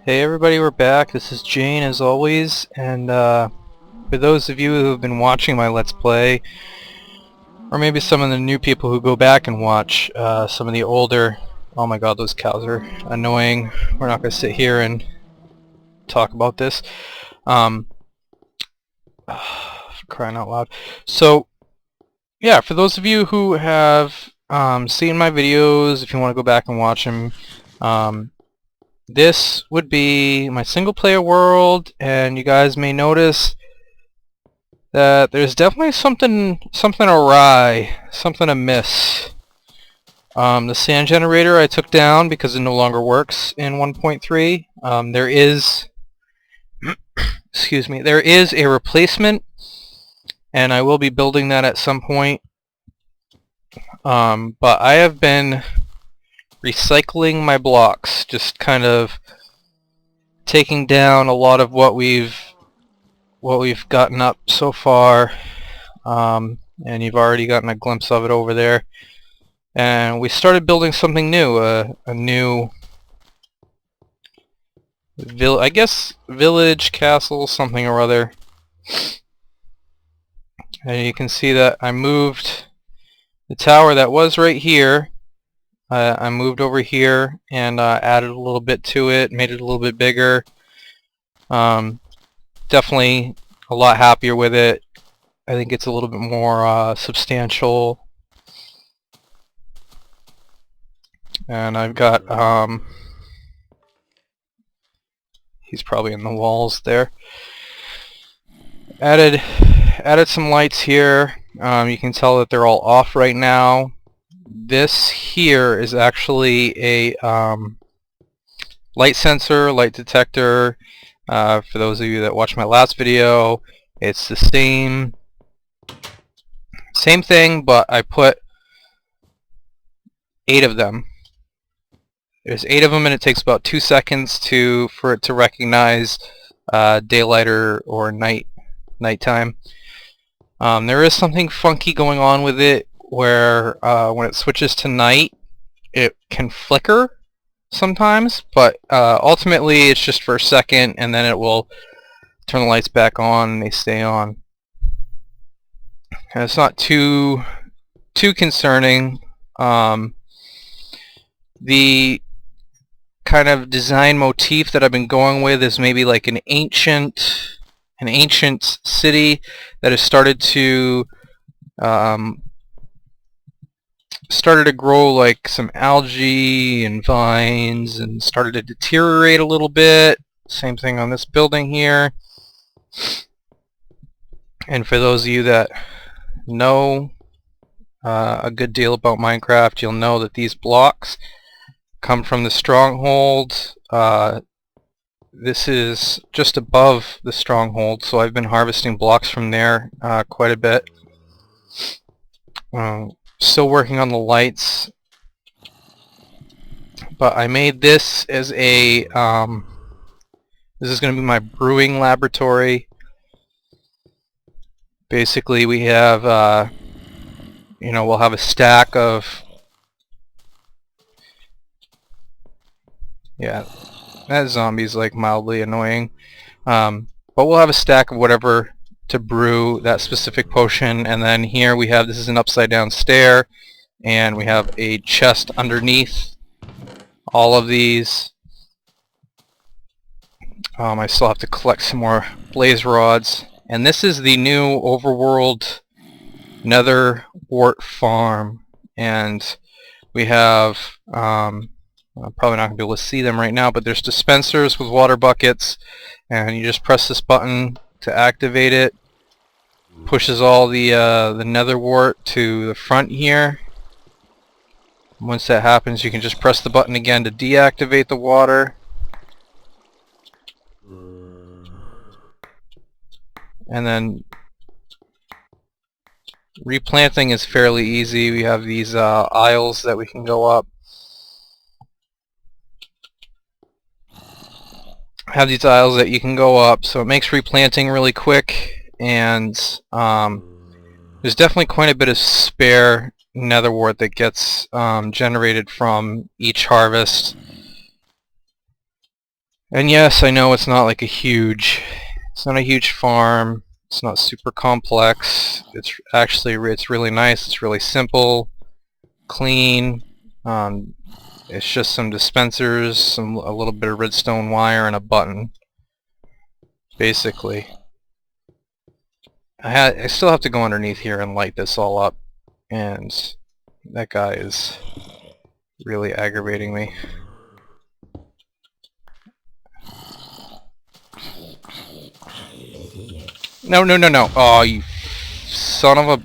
Hey everybody, we're back. This is Jane as always, and for those of you who have been watching my Let's Play, or maybe some of the new people who go back and watch some of the older... Oh my god, those cows are annoying. We're not going to sit here and talk about this. For crying out loud. So, yeah, for those of you who have seen my videos, if you want to go back and watch them, this would be my single player world, and you guys may notice that there's definitely something awry, something amiss. The sand generator I took down because it no longer works in 1.3. There is excuse me, there is a replacement, and I will be building that at some point. But I have been recycling my blocks, just kind of taking down a lot of what we've gotten up so far, and you've already gotten a glimpse of it over there. And we started building something new, a new village, castle, something or other. And you can see that I moved the tower that was right here. I moved over here and added a little bit to it, made it a little bit bigger. Definitely a lot happier with it. I think it's a little bit more substantial. And I've got, he's probably in the walls there. Added some lights here. You can tell that they're all off right now. This here is actually a light sensor, light detector. For those of you that watched my last video, it's the same thing, but I put 8 of them. There's 8 of them, and it takes about 2 seconds for it to recognize daylight or nighttime. There is something funky going on with it, where when it switches to night, it can flicker sometimes, but ultimately it's just for a second, and then it will turn the lights back on and they stay on. And it's not too concerning. The kind of design motif that I've been going with is maybe like an ancient city that has started to grow like some algae and vines, and started to deteriorate a little bit. Same thing on this building here. And for those of you that know a good deal about Minecraft, you'll know that these blocks come from the stronghold. This is just above the stronghold, so I've been harvesting blocks from there quite a bit. Still working on the lights, but I made this as a this is going to be my brewing laboratory. Basically, we have we'll have a stack of, yeah, that zombie's like mildly annoying, but we'll have a stack of whatever to brew that specific potion. And then here we have, this is an upside down stair, and we have a chest underneath all of these. I still have to collect some more blaze rods, and this is the new overworld nether wart farm. And we have I'm probably not going to be able to see them right now, but there's dispensers with water buckets, and you just press this button to activate it. Pushes all the nether wart to the front here. Once that happens, you can just press the button again to deactivate the water. And then replanting is fairly easy. We have these aisles that we can go up. Have these aisles that you can go up, so it makes replanting really quick. And there's definitely quite a bit of spare nether wart that gets generated from each harvest. And yes, I know it's not like it's not a huge farm. It's not super complex. It's really nice. It's really simple, clean. It's just some dispensers, a little bit of redstone wire, and a button, basically. I still have to go underneath here and light this all up, and that guy is really aggravating me. No, no, no, no. Oh, you son of a...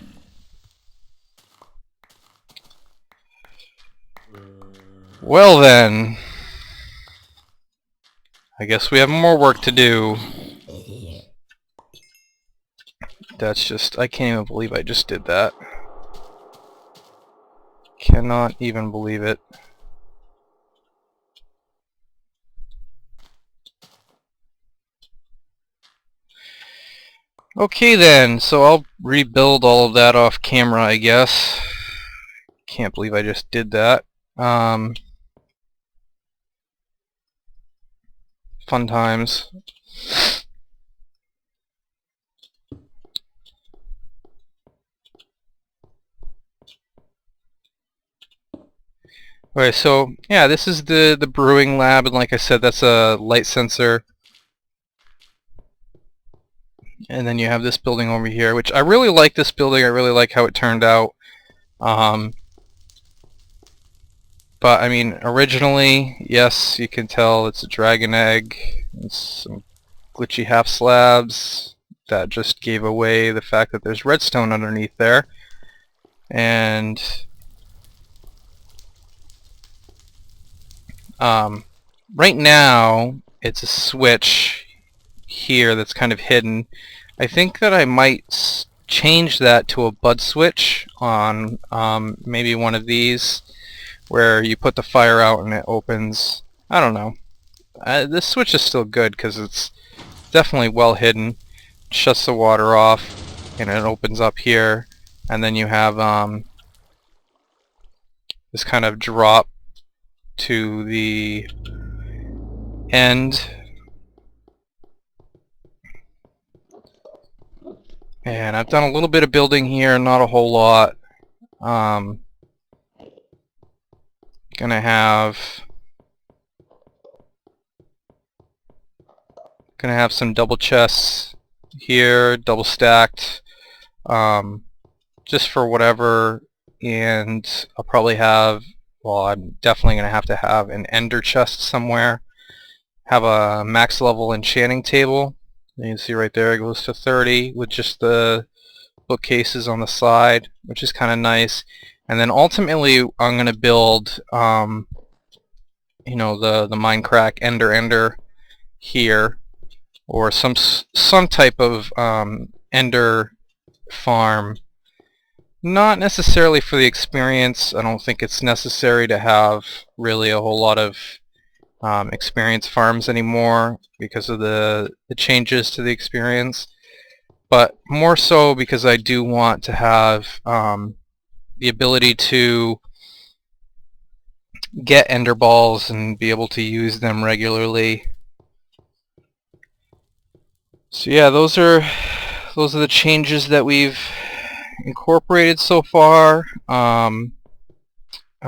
Well then, I guess we have more work to do. That's just... I can't even believe I just did that. Cannot even believe it. Okay then, so I'll rebuild all of that off camera, I guess. Can't believe I just did that. Fun times. Okay, so yeah, this is the brewing lab, and like I said, that's a light sensor. And then you have this building over here, which I really like this building. I really like how it turned out. But I mean, originally, yes, you can tell it's a dragon egg. It's some glitchy half slabs that just gave away the fact that there's redstone underneath there. And right now, it's a switch here that's kind of hidden. I think that I might change that to a bud switch on maybe one of these, where you put the fire out and it opens. I don't know. This switch is still good because it's definitely well hidden. It shuts the water off and it opens up here, and then you have this kind of drop to the end. And I've done a little bit of building here, not a whole lot. Gonna have some double chests here, double stacked, just for whatever. And I'll probably have, well, I'm definitely gonna have to have an ender chest somewhere. Have a max level enchanting table. You can see right there it goes to 30 with just the bookcases on the side, which is kind of nice. And then ultimately I'm going to build you know, the Minecraft ender here, or some type of ender farm. Not necessarily for the experience. I don't think it's necessary to have really a whole lot of experience farms anymore because of the changes to the experience, but more so because I do want to have the ability to get ender balls and be able to use them regularly. So yeah, those are the changes that we've incorporated so far. I'm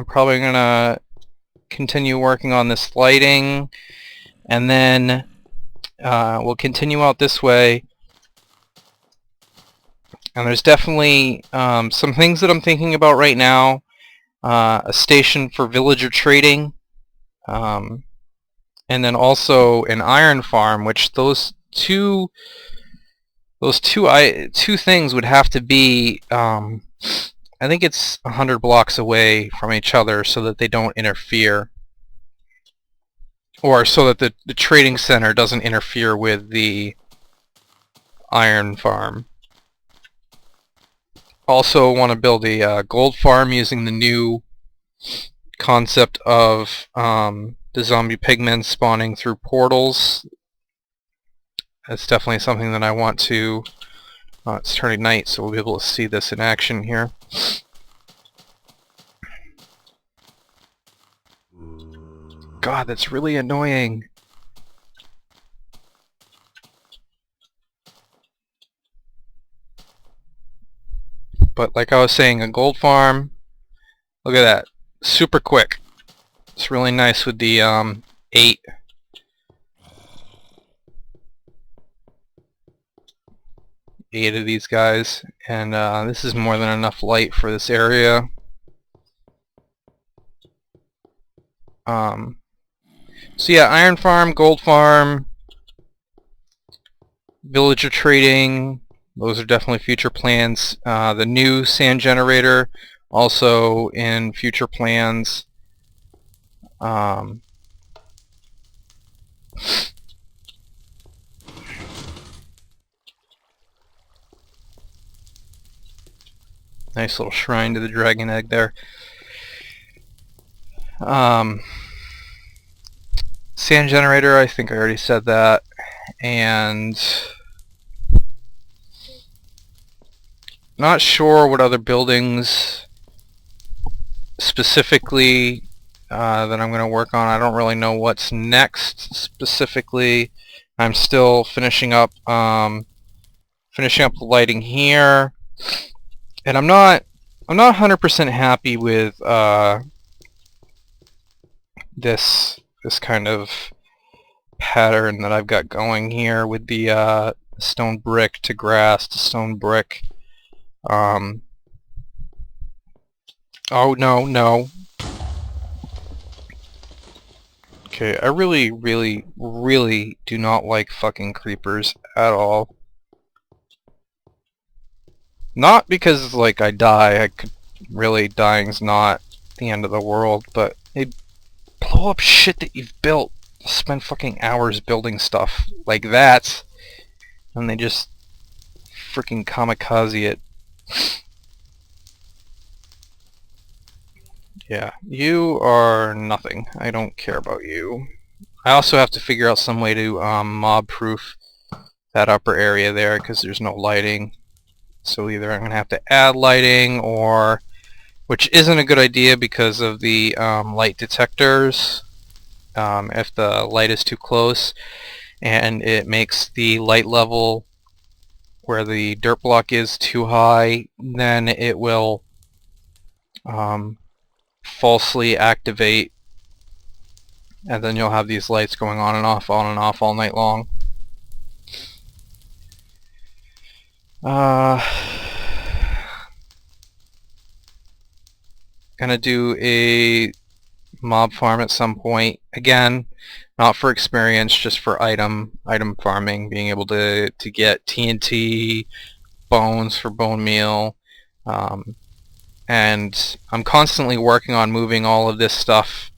probably gonna continue working on this lighting, and then we'll continue out this way. And there's definitely some things that I'm thinking about right now. A station for villager trading, and then also an iron farm, which those two things would have to be, I think it's 100 blocks away from each other so that they don't interfere, or so that the trading center doesn't interfere with the iron farm. Also want to build a gold farm using the new concept of the zombie pigmen spawning through portals. That's definitely something that I want to... it's turning night, so we'll be able to see this in action here. God, that's really annoying. But like I was saying, a gold farm, look at that, super quick. It's really nice with the 8 of these guys, and this is more than enough light for this area. So yeah, iron farm, gold farm, villager trading, those are definitely future plans. The new sand generator, also in future plans. Nice little shrine to the dragon egg there. Sand generator, I think I already said that. And not sure what other buildings specifically that I'm going to work on. I don't really know what's next specifically. I'm still finishing up the lighting here, and I'm not 100% happy with this kind of pattern that I've got going here with the stone brick to grass to stone brick. Oh no. Okay, I really do not like fucking creepers at all. Not because, like, I die. Really, dying's not the end of the world, but they blow up shit that you've built. Spend fucking hours building stuff like that, and they just freaking kamikaze it. Yeah, you are nothing. I don't care about you. I also have to figure out some way to mob-proof that upper area there, because there's no lighting. So either I'm going to have to add lighting, or, which isn't a good idea because of the light detectors. If the light is too close and it makes the light level where the dirt block is too high, then it will falsely activate, and then you'll have these lights going on and off all night long. Gonna do a mob farm at some point. Again, not for experience, just for item farming, being able to get TNT, bones for bone meal, and I'm constantly working on moving all of this stuff,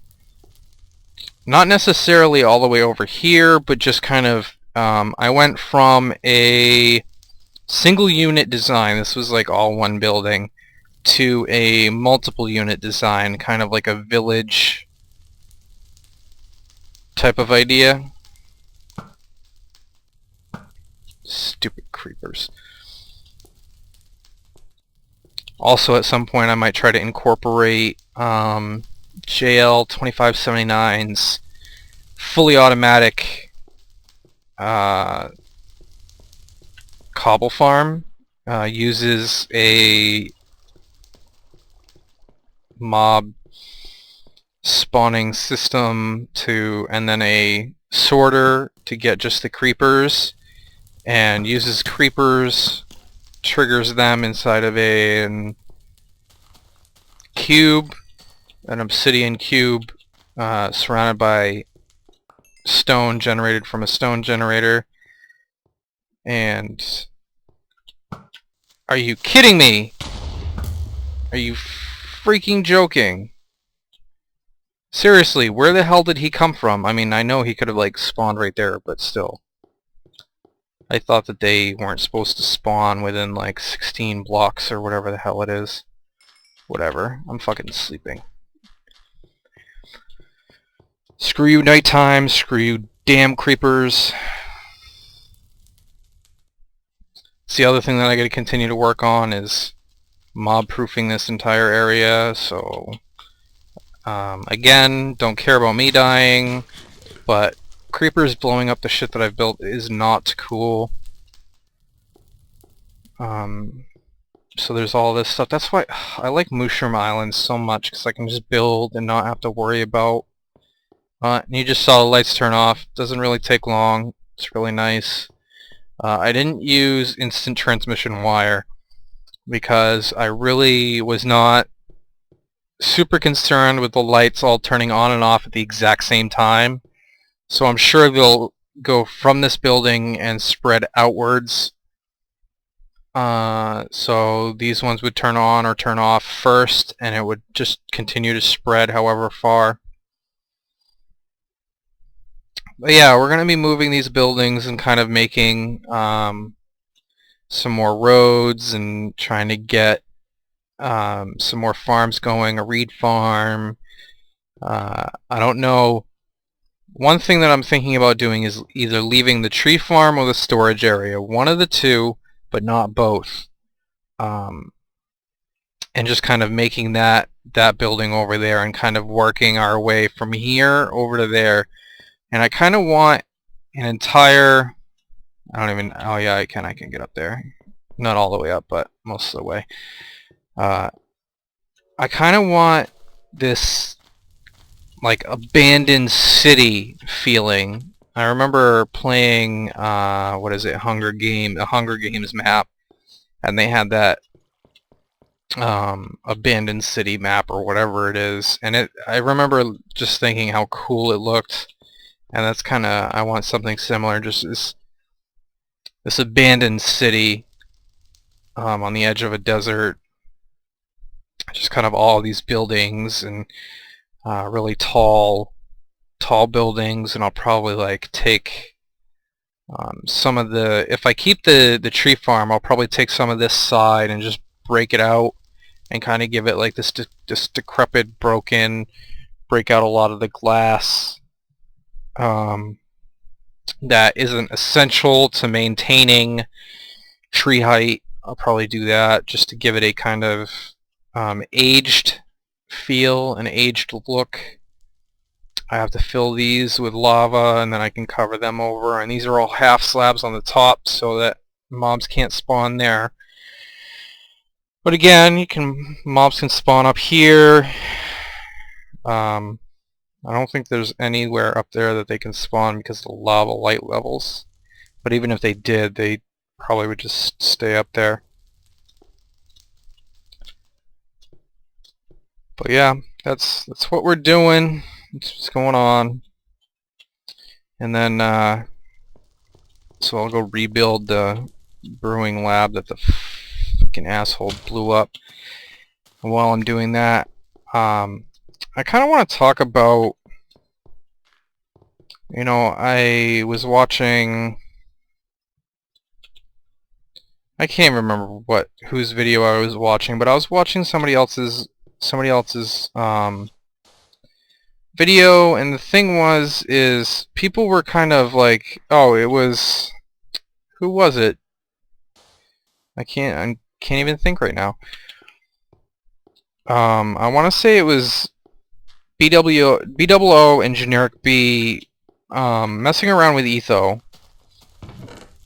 not necessarily all the way over here, but just kind of, I went from a single unit design, this was like all one building, to a multiple unit design, kind of like a village type of idea. Stupid creepers. Also, at some point I might try to incorporate JL 2579's fully automatic cobble farm. Uses a mob spawning system and then a sorter to get just the creepers, and uses creepers, triggers them inside of a cube, an obsidian cube, surrounded by stone generated from a stone generator. And are you kidding me? Are you freaking joking? Seriously, where the hell did he come from? I mean, I know he could have, like, spawned right there, but still. I thought that they weren't supposed to spawn within, like, 16 blocks or whatever the hell it is. Whatever. I'm fucking sleeping. Screw you nighttime, screw you damn creepers. It's the other thing that I gotta continue to work on is mob-proofing this entire area, so again, don't care about me dying, but creepers blowing up the shit that I've built is not cool. So there's all this stuff. That's why I like Mushroom Island so much, because I can just build and not have to worry about... and you just saw the lights turn off. Doesn't really take long. It's really nice. I didn't use instant transmission wire because I really was not super concerned with the lights all turning on and off at the exact same time. So I'm sure they'll go from this building and spread outwards. So these ones would turn on or turn off first, and it would just continue to spread however far. But yeah, we're going to be moving these buildings and kind of making some more roads and trying to get some more farms going, a reed farm. I don't know. One thing that I'm thinking about doing is either leaving the tree farm or the storage area. One of the two, but not both. And just kind of making that building over there and kind of working our way from here over to there. And I kind of want an entire... oh yeah, I can get up there. Not all the way up, but most of the way. I kind of want this like abandoned city feeling. I remember playing what is it, the Hunger Games map, and they had that abandoned city map or whatever it is, and I remember just thinking how cool it looked, and that's kind of, I want something similar, just this abandoned city on the edge of a desert. Just kind of all these buildings and really tall buildings, and I'll probably like take some of the, if I keep the tree farm, I'll probably take some of this side and just break it out and kind of give it like this decrepit, broken, break out a lot of the glass that isn't essential to maintaining tree height. I'll probably do that just to give it a kind of aged feel, an aged look. I have to fill these with lava, and then I can cover them over, and these are all half slabs on the top so that mobs can't spawn there. But again, mobs can spawn up here. I don't think there's anywhere up there that they can spawn because of the lava light levels. But even if they did, they probably would just stay up there. But yeah, that's what we're doing. That's what's going on. And then so I'll go rebuild the brewing lab that the fucking asshole blew up. And while I'm doing that, I kind of want to talk about, you know, I was watching, I can't remember whose video I was watching, but I was watching somebody else's video, and the thing is people were kind of like, oh, it was, who was it? I can't even think right now. I want to say it was BOO and Generic B messing around with Etho.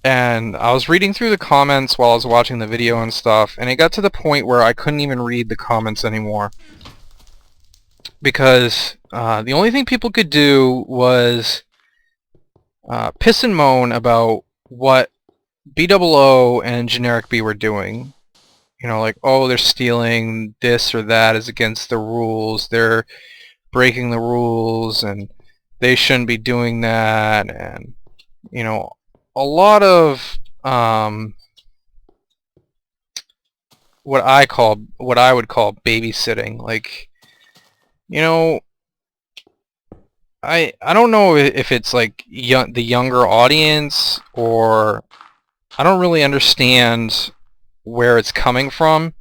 And I was reading through the comments while I was watching the video and stuff, and it got to the point where I couldn't even read the comments anymore. Because the only thing people could do was piss and moan about what BOO and Generic B were doing. You know, like, oh, they're stealing, this or that is against the rules, they're breaking the rules, and they shouldn't be doing that, and, you know, a lot of what I would call babysitting. Like, you know, I don't know if it's like the younger audience, or I don't really understand where it's coming from,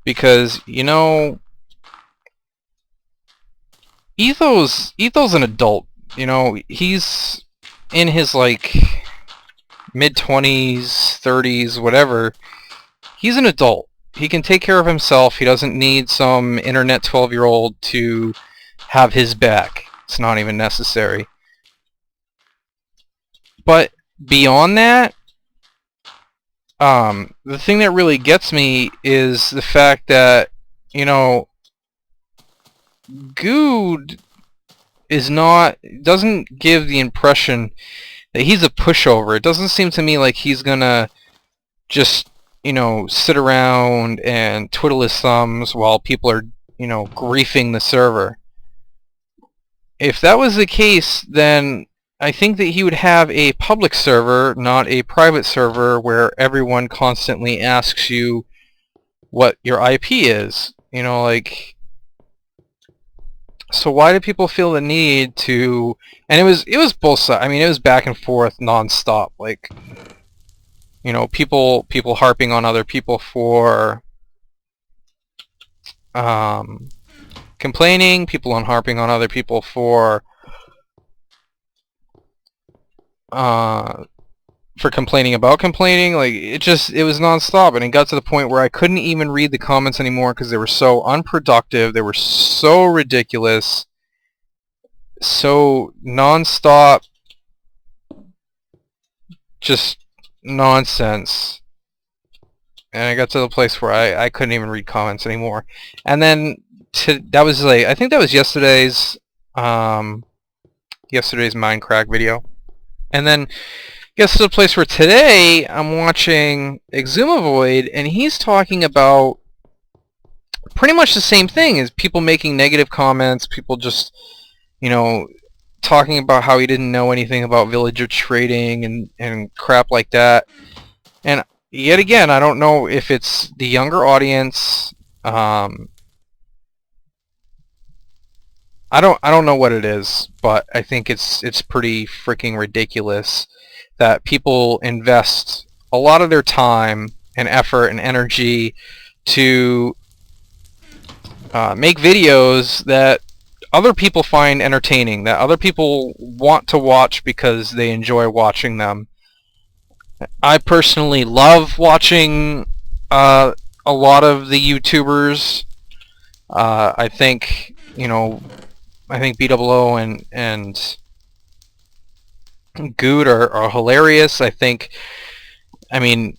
because, you know, Etho's an adult. You know, he's in his like mid-20s, 30s, whatever. He's an adult. He can take care of himself. He doesn't need some internet 12-year-old to have his back. It's not even necessary. But beyond that, The thing that really gets me is the fact that, you know, Good doesn't give the impression that he's a pushover. It doesn't seem to me like he's gonna just, you know, sit around and twiddle his thumbs while people are, you know, griefing the server. If that was the case, then I think that he would have a public server, not a private server where everyone constantly asks you what your IP is. You know, like, so why do people feel the need to? And it was both sides. I mean, it was back and forth nonstop. Like, you know, people harping on other people for complaining, people on harping on other people for complaining about complaining. Like, it was nonstop, and it got to the point where I couldn't even read the comments anymore because they were so unproductive, they were so ridiculous, so nonstop, just nonsense. And I got to the place where I couldn't even read comments anymore. And then that was like, I think that was yesterday's Minecraft video. And then gets to the place where today I'm watching Exumavoid, and he's talking about pretty much the same thing as people making negative comments, people just, you know, talking about how he didn't know anything about villager trading and crap like that. And yet again, I don't know if it's the younger audience. I don't know what it is, but I think it's pretty freaking ridiculous that people invest a lot of their time and effort and energy to make videos that other people find entertaining, that other people want to watch because they enjoy watching them. I personally love watching a lot of the YouTubers. I think, you know, I think BAASAlice and Good are hilarious. I mean,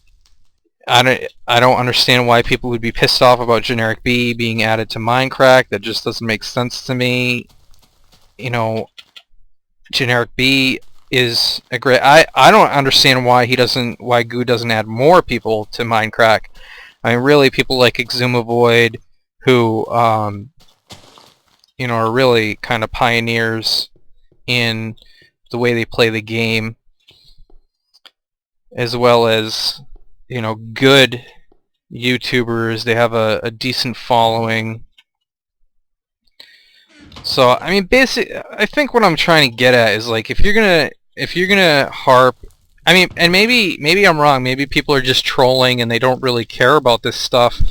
I don't understand why people would be pissed off about Generic B being added to Minecraft. That just doesn't make sense to me. You know, Generic B is a great. I don't understand why Good doesn't add more people to Minecraft. I mean, really, people like Exumavoid, who you know, are really kind of pioneers in the way they play the game, as well as, you know, good YouTubers. They have a decent following. So I mean, I think what I'm trying to get at is, like, if you're gonna harp, I mean, and maybe I'm wrong. Maybe people are just trolling and they don't really care about this stuff,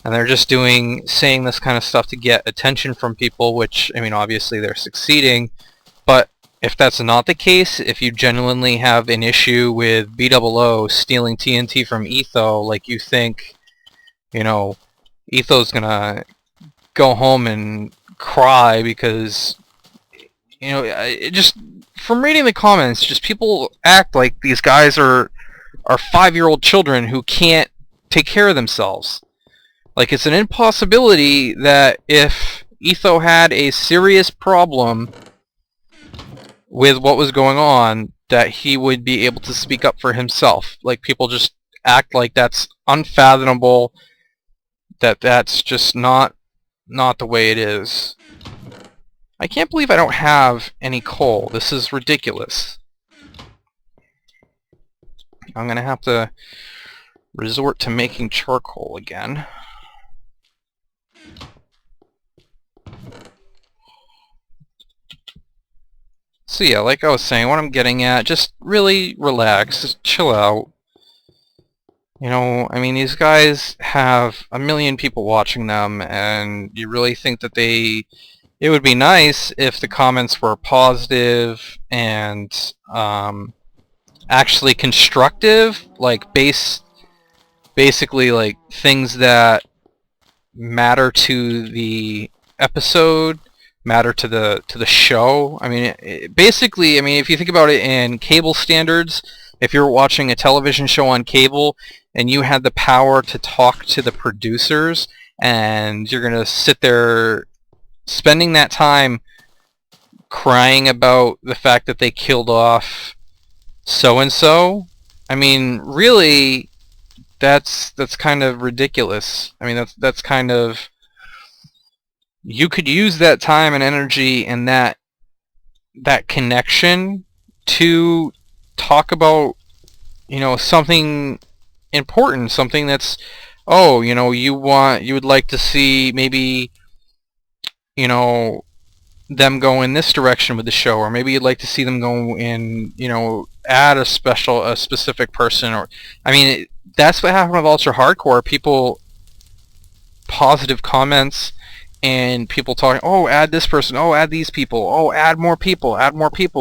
and they're just saying this kind of stuff to get attention from people. Which, I mean, obviously they're succeeding, but if that's not the case, if you genuinely have an issue with BAASAlice stealing TNT from Etho, like, you think, you know, Etho's gonna go home and cry because, you know, it just, from reading the comments, just people act like these guys are 5-year-old children who can't take care of themselves. Like, it's an impossibility that if Etho had a serious problem with what was going on, that he would be able to speak up for himself. Like, people just act like that's unfathomable, that's just not the way it is. I can't believe I don't have any coal. This is ridiculous. I'm gonna have to resort to making charcoal again. So yeah, like I was saying, what I'm getting at, just really relax, just chill out. You know, I mean, these guys have 1 million people watching them, and you really think that it would be nice if the comments were positive and actually constructive, like basically like things that matter to the episode, matter to the show. I mean, basically, I mean, if you think about it in cable standards, if you're watching a television show on cable, and you had the power to talk to the producers, and you're gonna sit there spending that time crying about the fact that they killed off so and so. I mean, really, that's kind of ridiculous. I mean, that's kind of, you could use that time and energy and that connection to talk about, something important, something that's, oh, you would like to see maybe, you know, them go in this direction with the show, or maybe you'd like to see them go in, add a specific person, or, I mean, that's what happened with Ultra Hardcore. People, positive comments, and people talking, oh, add this person, oh, add these people, oh, add more people,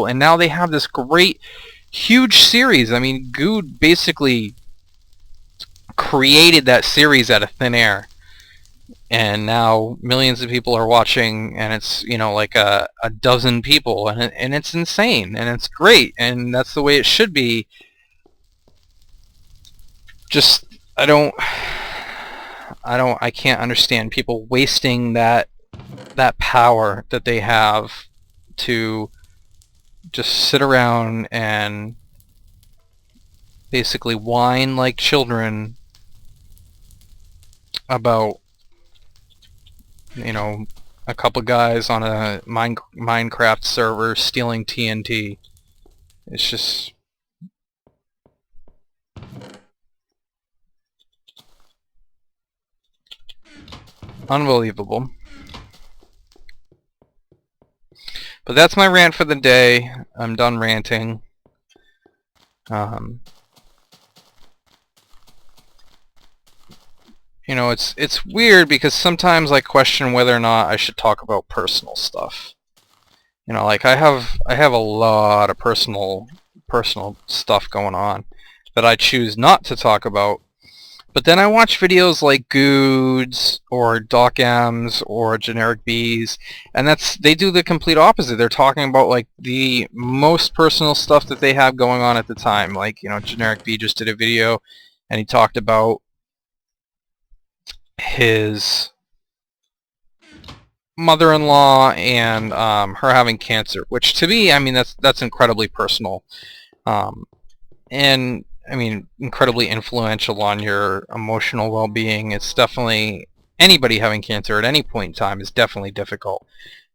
and now they have this great, huge series. I mean, Good basically created that series out of thin air, and now millions of people are watching, and it's, like a dozen people, and it's insane, and it's great, and that's the way it should be. Just, I can't understand people wasting that power that they have to just sit around and basically whine like children about, a couple guys on a Minecraft server stealing TNT. It's just unbelievable. But that's my rant for the day. I'm done ranting. It's weird because sometimes I question whether or not I should talk about personal stuff. Like I have a lot of personal stuff going on that I choose not to talk about. But then I watch videos like Goods or Doc M's or Generic B's, and they do the complete opposite. They're talking about like the most personal stuff that they have going on at the time. Like, Generic B just did a video and he talked about his mother-in-law and her having cancer, which to me, I mean, that's incredibly personal, and I mean, incredibly influential on your emotional well-being. It's definitely, anybody having cancer at any point in time is definitely difficult,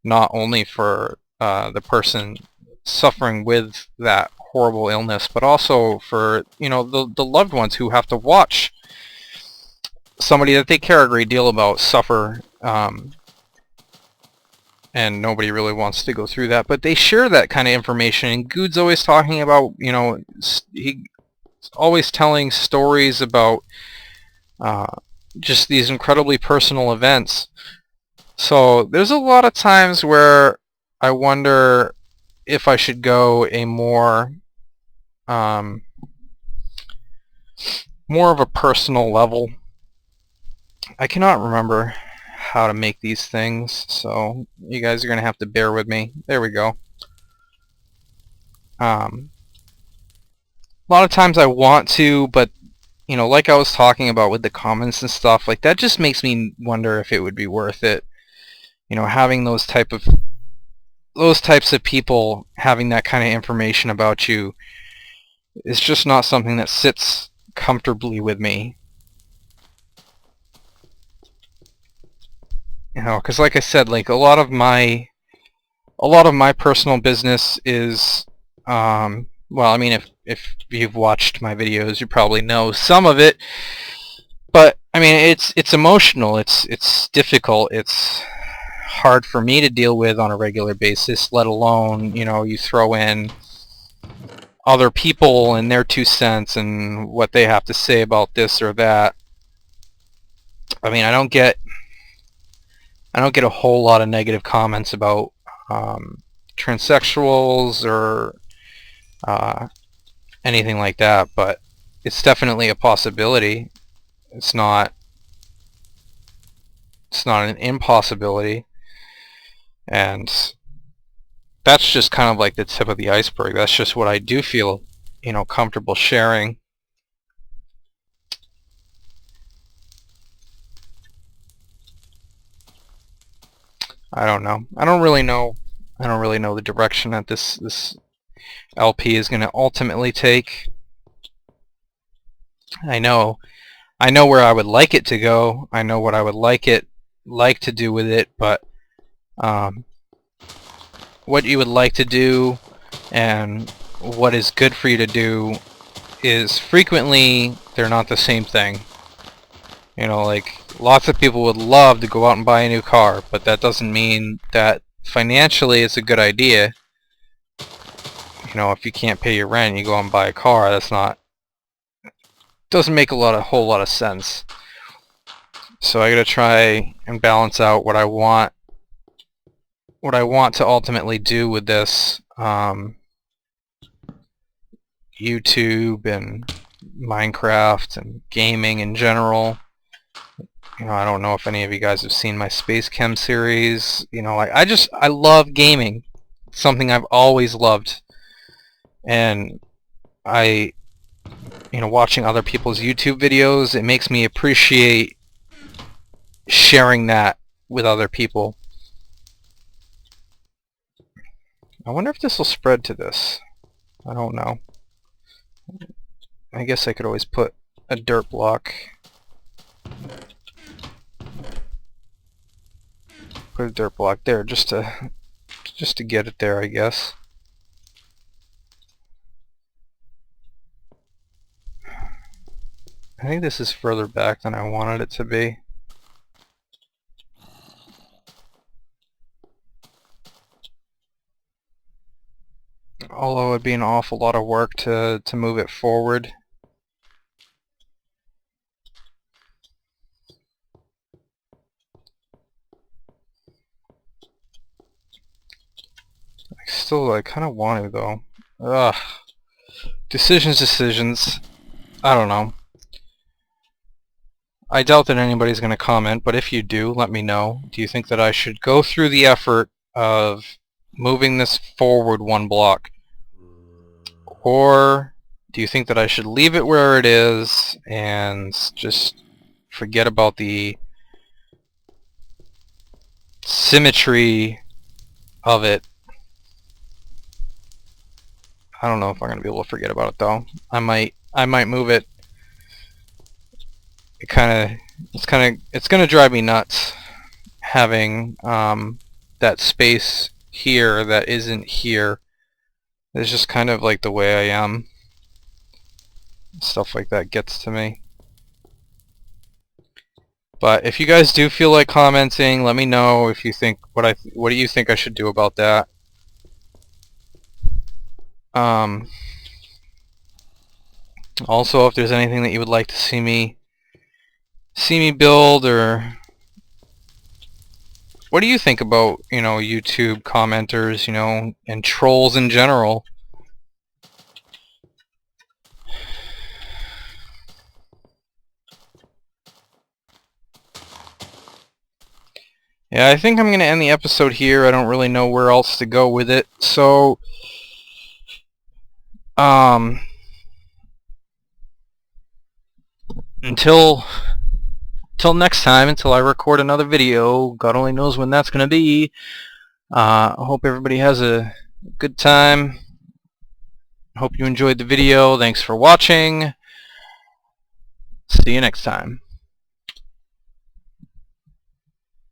not only for the person suffering with that horrible illness, but also for, the loved ones who have to watch somebody that they care a great deal about suffer, and nobody really wants to go through that, but they share that kind of information. And Good's always talking about, he's always telling stories about just these incredibly personal events. So there's a lot of times where I wonder if I should go a more of a personal level. I cannot remember how to make these things, so you guys are going to have to bear with me. There we go. A lot of times I want to, but like I was talking about with the comments and stuff, like that just makes me wonder if it would be worth it. Having those types of people having that kind of information about you is just not something that sits comfortably with me. Because like I said, like a lot of my personal business is, well, I mean, if you've watched my videos, you probably know some of it. But I mean, it's emotional. It's difficult. It's hard for me to deal with on a regular basis. Let alone, you throw in other people and their 2 cents and what they have to say about this or that. I mean, I don't get a whole lot of negative comments about transsexuals or anything like that, but it's definitely a possibility. It's not an impossibility, and that's just kind of like the tip of the iceberg. That's just what I do feel, comfortable sharing. I don't know. I don't really know. I don't really know the direction that this LP is going to ultimately take. I know where I would like it to go. I know what I would like to do with it, but what you would like to do and what is good for you to do is frequently they're not the same thing. You know, like lots of people would love to go out and buy a new car, but that doesn't mean that financially it's a good idea. You know, if you can't pay your rent, you go out and buy a car. That's not, doesn't make a whole lot of sense. So I gotta try and balance out what I want to ultimately do with this YouTube and Minecraft and gaming in general. You know, I don't know if any of you guys have seen my Space Chem series. You know, like I love gaming. It's something I've always loved. And you know, watching other people's YouTube videos, it makes me appreciate sharing that with other people. I wonder if this will spread to this. I don't know. I guess I could always put a dirt block. Put a dirt block there just to get it there, I guess. I think this is further back than I wanted it to be. Although it'd be an awful lot of work to move it forward. I kind of want to though. Ugh. Decisions. I don't know. I doubt that anybody's going to comment, but if you do, let me know. Do you think that I should go through the effort of moving this forward one block? Or do you think that I should leave it where it is and just forget about the symmetry of it? I don't know if I'm going to be able to forget about it though. I might move it. It's going to drive me nuts having that space here that isn't here. It's just kind of like the way I am. Stuff like that gets to me. But if you guys do feel like commenting, let me know if you think what do you think I should do about that. Also, if there's anything that you would like to see me build, or what do you think about, you know, YouTube commenters, you know, and trolls in general? Yeah, I think I'm going to end the episode here. I don't really know where else to go with it. So, until next time, until I record another video, God only knows when that's going to be. I hope everybody has a good time. Hope you enjoyed the video. Thanks for watching. See you next time.